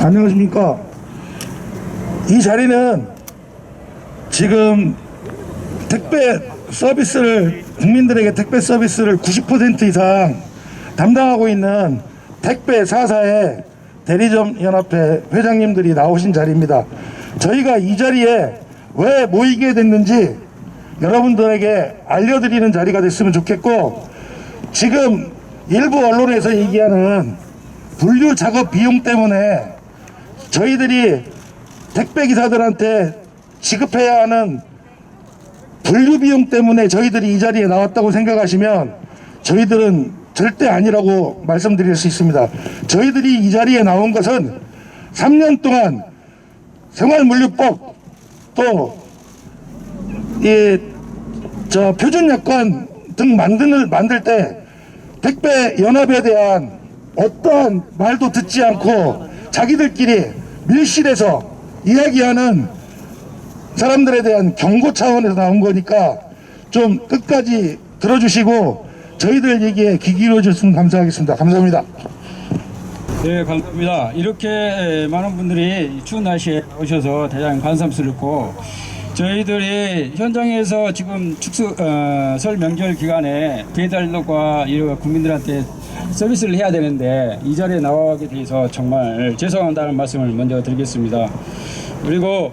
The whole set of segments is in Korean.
안녕하십니까. 이 자리는 지금 택배 서비스를, 국민들에게 택배 서비스를 90% 이상 담당하고 있는 택배 4사의 대리점 연합회 회장님들이 나오신 자리입니다. 저희가 이 자리에 왜 모이게 됐는지 여러분들에게 알려드리는 자리가 됐으면 좋겠고, 지금 일부 언론에서 얘기하는 분류 작업 비용 때문에 저희들이 택배 기사들한테 지급해야 하는 분류 비용 때문에 저희들이 이 자리에 나왔다고 생각하시면 저희들은 절대 아니라고 말씀드릴 수 있습니다. 저희들이 이 자리에 나온 것은 3년 동안 생활물류법 또 표준여건 등 만들 때 택배 연합에 대한 어떠한 말도 듣지 않고 자기들끼리 밀실에서 이야기하는 사람들에 대한 경고 차원에서 나온 거니까 좀 끝까지 들어주시고 저희들 얘기에 귀 기울여주시면 감사하겠습니다. 감사합니다. 네, 감사합니다. 이렇게 많은 분들이 추운 날씨에 오셔서 대단히 관심스럽고, 저희들이 현장에서 지금 설 명절 기간에 배달과 이런 국민들한테 서비스를 해야 되는데 이 자리에 나오게 돼서 정말 죄송하다는 말씀을 먼저 드리겠습니다. 그리고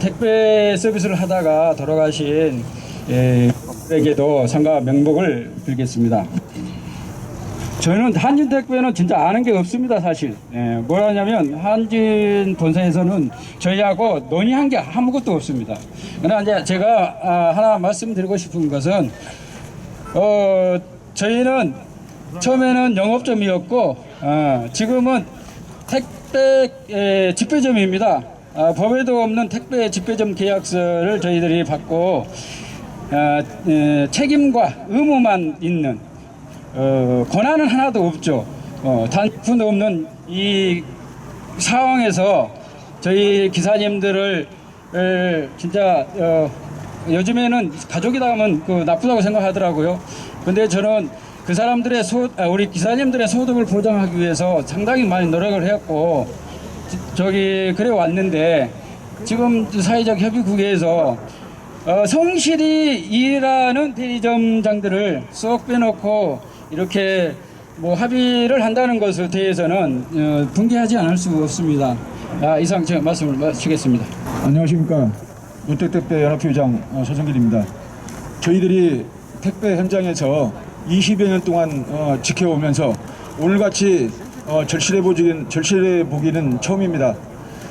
택배 서비스를 하다가 돌아가신 에게도 상가 명복을 빌겠습니다. 저는 한진택배는 진짜 아는 게 없습니다, 사실. 뭐라냐면 한진 본사에서는 저희하고 논의한 게 아무것도 없습니다. 그러나 이제 제가 하나 말씀드리고 싶은 것은 저희는 처음에는 영업점이었고 지금은 택배 집배점입니다. 법에도 없는 택배 집배점 계약서를 저희들이 받고 책임과 의무만 있는 권한은 하나도 없죠. 단순 없는 이 상황에서 저희 기사님들을 진짜 요즘에는 가족이다 하면 나쁘다고 생각하더라고요. 근데 저는 그 사람들의 우리 기사님들의 소득을 보장하기 위해서 상당히 많이 노력을 했고 그래 왔는데, 지금 사회적 협의국에서 성실히 일하는 대리점장들을 쏙 빼놓고 이렇게 합의를 한다는 것에 대해서는 분개하지 않을 수 없습니다. 이상 제가 말씀을 마치겠습니다. 안녕하십니까. 롯데택배 연합회장 서성길입니다. 저희들이 택배 현장에서 20여 년 동안 지켜오면서 오늘같이 절실해 보기는 처음입니다.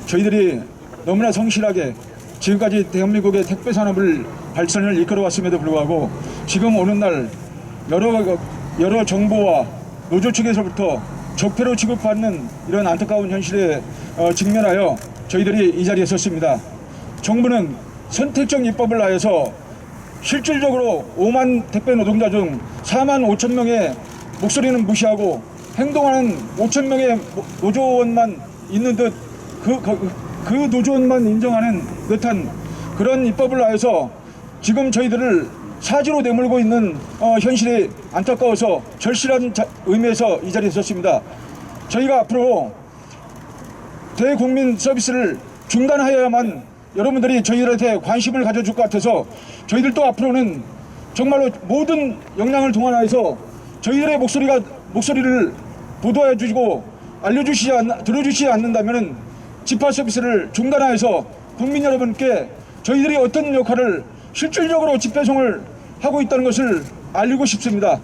저희들이 너무나 성실하게 지금까지 대한민국의 택배 산업을 발전을 이끌어왔음에도 불구하고 지금 오는 날 여러 정부와 노조 측에서부터 적폐로 취급받는 이런 안타까운 현실에 직면하여 저희들이 이 자리에 섰습니다. 정부는 선택적 입법을 하여서 실질적으로 5만 택배 노동자 중 4만 5천 명의 목소리는 무시하고 행동하는 5천 명의 노조원만 있는 듯 그 노조원만 인정하는 듯한 그런 입법을 하여서 지금 저희들을 사지로 내몰고 있는 현실이 안타까워서 절실한 의미에서 이 자리에 섰습니다. 저희가 앞으로 대국민 서비스를 중단하여야만 여러분들이 저희들한테 관심을 가져줄 것 같아서 저희들도 앞으로는 정말로 모든 역량을 동원해서 저희들의 목소리를 보도해 주시고 들어주시지 않는다면 집화 서비스를 중단하여서 국민 여러분께 저희들이 어떤 역할을 실질적으로 집배송을 하고 있다는 것을 알리고 싶습니다.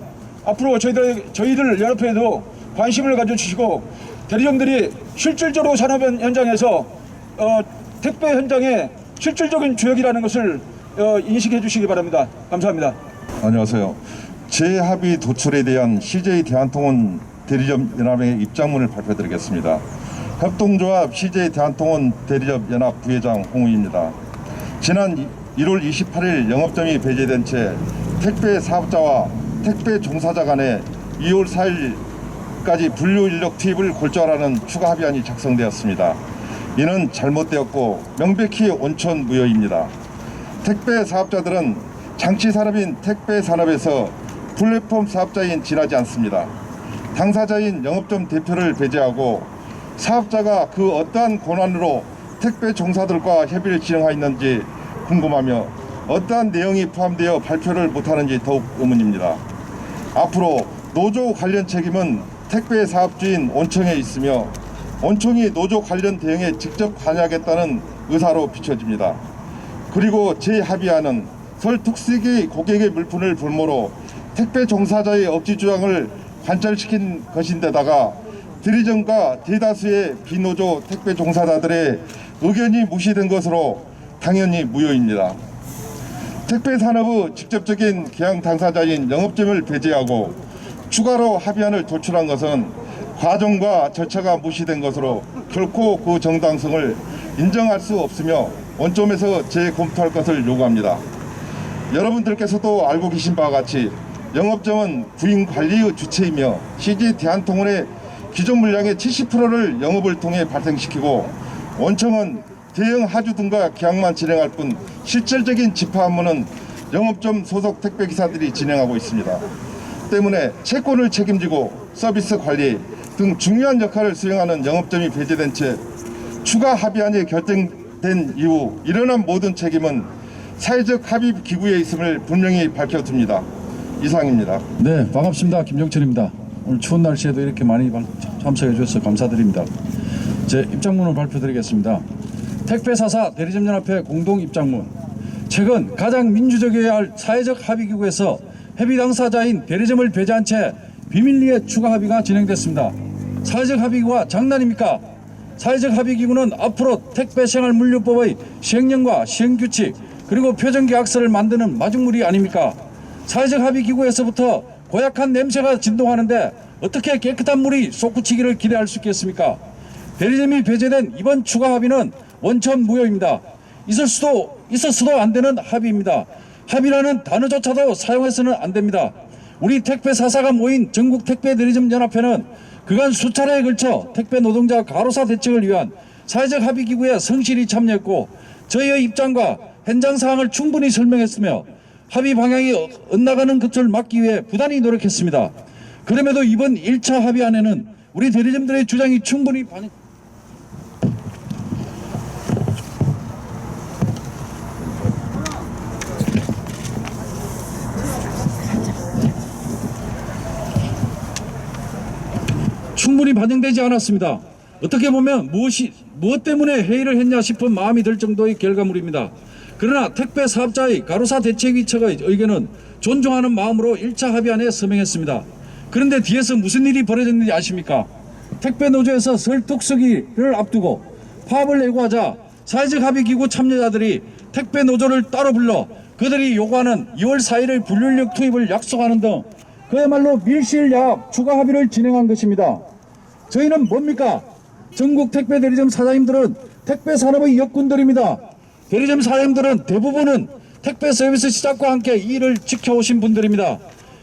앞으로 저희들 연합회에도 관심을 가져주시고 대리점들이 실질적으로 산업 현장에서 택배 현장의 실질적인 주역이라는 것을 인식해 주시기 바랍니다. 감사합니다. 안녕하세요. 재합의 도출에 대한 CJ 대한통운 대리점 연합의 입장문을 발표드리겠습니다. 협동조합 CJ 대한통운 대리점 연합 부회장 홍우입니다. 지난 1월 28일 영업점이 배제된 채 택배 사업자와 택배 종사자 간에 2월 4일까지 분류 인력 투입을 골자라는 추가 합의안이 작성되었습니다. 이는 잘못되었고 명백히 온천무효입니다. 택배 사업자들은 장치 산업인 택배 산업에서 플랫폼 사업자인 지나지 않습니다. 당사자인 영업점 대표를 배제하고 사업자가 그 어떠한 권한으로 택배 종사들과 협의를 진행하였는지 궁금하며 어떠한 내용이 포함되어 발표를 못하는지 더욱 의문입니다. 앞으로 노조 관련 책임은 택배 사업주인 원청에 있으며 원청이 노조 관련 대응에 직접 관여하겠다는 의사로 비춰집니다. 그리고 제-합의안은 설특수기 고객의 물품을 볼모로 택배 종사자의 억지 주장을 관철시킨 것인데다가 대리점과 대다수의 비노조 택배 종사자들의 의견이 무시된 것으로 당연히 무효입니다. 택배 산업의 직접적인 계약 당사자인 영업점을 배제하고 추가로 합의안을 도출한 것은 과정과 절차가 무시된 것으로 결코 그 정당성을 인정할 수 없으며 원점에서 재검토할 것을 요구합니다. 여러분들께서도 알고 계신 바와 같이 영업점은 구인 관리의 주체이며 CJ 대한통운의 기존 물량의 70%를 영업을 통해 발생시키고 원청은 대형 하주 등과 계약만 진행할 뿐 실질적인 집화 업무는 영업점 소속 택배기사들이 진행하고 있습니다. 때문에 채권을 책임지고 서비스 관리 등 중요한 역할을 수행하는 영업점이 배제된 채 추가 합의안이 결정된 이후 일어난 모든 책임은 사회적 합의 기구에 있음을 분명히 밝혀둡니다. 이상입니다. 네, 반갑습니다. 김정철입니다. 오늘 추운 날씨에도 이렇게 많이 참석해 주셔서 감사드립니다. 제 입장문을 발표드리겠습니다. 택배사사 대리점연합회 공동 입장문. 최근 가장 민주적이어야 할 사회적 합의기구에서 협의 당사자인 대리점을 배제한 채 비밀리에 추가 합의가 진행됐습니다. 사회적 합의기구가 장난입니까? 사회적 합의기구는 앞으로 택배생활물류법의 시행령과 시행규칙 그리고 표정계약서를 만드는 마중물이 아닙니까? 사회적 합의기구에서부터 고약한 냄새가 진동하는데 어떻게 깨끗한 물이 솟구치기를 기대할 수 있겠습니까? 대리점이 배제된 이번 추가 합의는 원천 무효입니다. 있었어도 안 되는 합의입니다. 합의라는 단어조차도 사용해서는 안 됩니다. 우리 택배 사사가 모인 전국 택배 대리점 연합회는 그간 수차례에 걸쳐 택배 노동자 가로사 대책을 위한 사회적 합의 기구에 성실히 참여했고 저희의 입장과 현장 상황을 충분히 설명했으며 합의 방향이 엇나가는 것을 막기 위해 부단히 노력했습니다. 그럼에도 이번 1차 합의안에는 우리 대리점들의 주장이 충분히 반영 반영되지 않았습니다. 어떻게 보면 무엇 때문에 회의를 했냐 싶은 마음이 들 정도의 결과물입니다. 그러나 택배 사업자의 가로사 대책위 측의 의견은 존중하는 마음으로 1차 합의안에 서명했습니다. 그런데 뒤에서 무슨 일이 벌어졌는지 아십니까? 택배 노조에서 설 특수기를 앞두고 파업을 예고하자 사회적 합의기구 참여자들이 택배 노조를 따로 불러 그들이 요구하는 2월 4일의 분류인력 투입을 약속하는 등 그야말로 밀실야합 추가 합의를 진행한 것입니다. 저희는 뭡니까? 전국 택배 대리점 사장님들은 택배 산업의 역군들입니다. 대리점 사장님들은 대부분은 택배 서비스 시작과 함께 이 일을 지켜오신 분들입니다.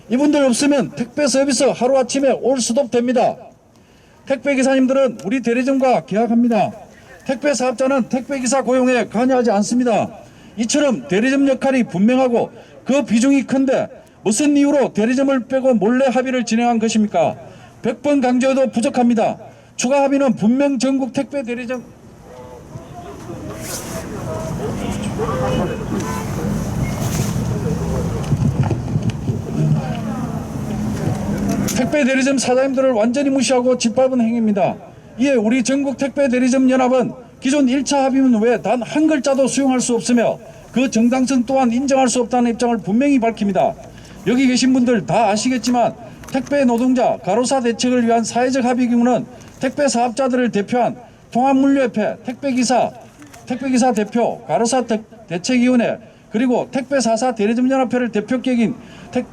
이분들 없으면 택배 서비스 하루아침에 올 수도 됩니다. 택배 기사님들은 우리 대리점과 계약합니다. 택배 사업자는 택배 기사 고용에 관여하지 않습니다. 이처럼 대리점 역할이 분명하고 그 비중이 큰데 무슨 이유로 대리점을 빼고 몰래 합의를 진행한 것입니까? 100번 강조해도 부족합니다. 추가 합의는 분명 전국 택배 대리점 택배 대리점 사장님들을 완전히 무시하고 짓밟은 행위입니다. 이에 우리 전국 택배 대리점 연합은 기존 1차 합의문 외에 단 한 글자도 수용할 수 없으며 그 정당성 또한 인정할 수 없다는 입장을 분명히 밝힙니다. 여기 계신 분들 다 아시겠지만 택배 노동자 가로사 대책을 위한 사회적 합의기구는 택배 사업자들을 대표한 통합물류협회 택배기사 대표 가로사 대책위원회 그리고 택배사사 대리점연합회를 대표격인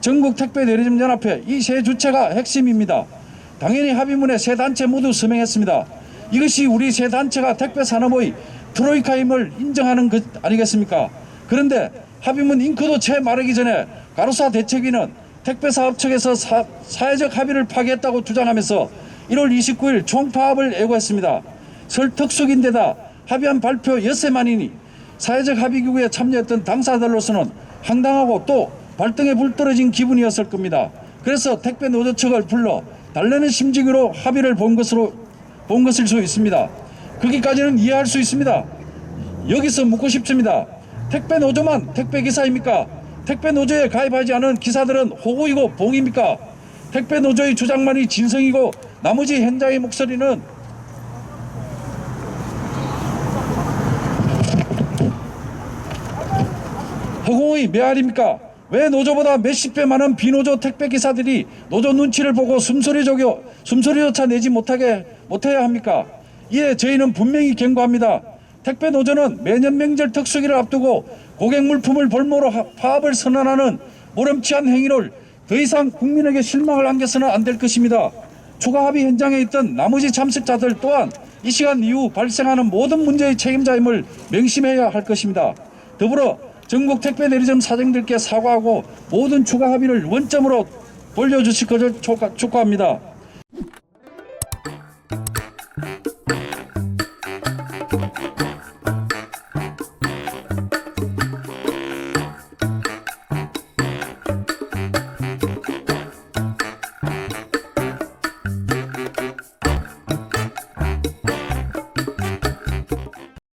전국 택배 대리점연합회 이 세 주체가 핵심입니다. 당연히 합의문에 세 단체 모두 서명했습니다. 이것이 우리 세 단체가 택배 산업의 트로이카임을 인정하는 것 아니겠습니까? 그런데 합의문 잉크도 채 마르기 전에 가로사 대책위는 택배사업 측에서 사회적 합의를 파기했다고 주장하면서 1월 29일 총파업을 예고했습니다. 설 특수기인데다 합의안 발표 엿새만이니 사회적 합의기구에 참여했던 당사자들로서는 황당하고 또 발등에 불 떨어진 기분이었을 겁니다. 그래서 택배 노조 측을 불러 달래는 심증으로 합의를 본 것일 수 있습니다. 거기까지는 이해할 수 있습니다. 여기서 묻고 싶습니다. 택배 노조만 택배 기사입니까? 택배 노조에 가입하지 않은 기사들은 호구이고 봉입니까? 택배 노조의 주장만이 진성이고 나머지 현장의 목소리는 허공의 메아리입니까? 왜 노조보다 몇십 배 많은 비노조 택배 기사들이 노조 눈치를 보고 숨소리조차 내지 못해야 합니까? 이에 저희는 분명히 경고합니다. 택배 노조는 매년 명절 특수기를 앞두고 고객 물품을 볼모로 파업을 선언하는 모렴치한 행위를 더 이상 국민에게 실망을 안겨서는 안 될 것입니다. 추가 합의 현장에 있던 나머지 참석자들 또한 이 시간 이후 발생하는 모든 문제의 책임자임을 명심해야 할 것입니다. 더불어 전국 택배 대리점 사장들께 사과하고 모든 추가 합의를 원점으로 돌려주실 것을 촉구합니다.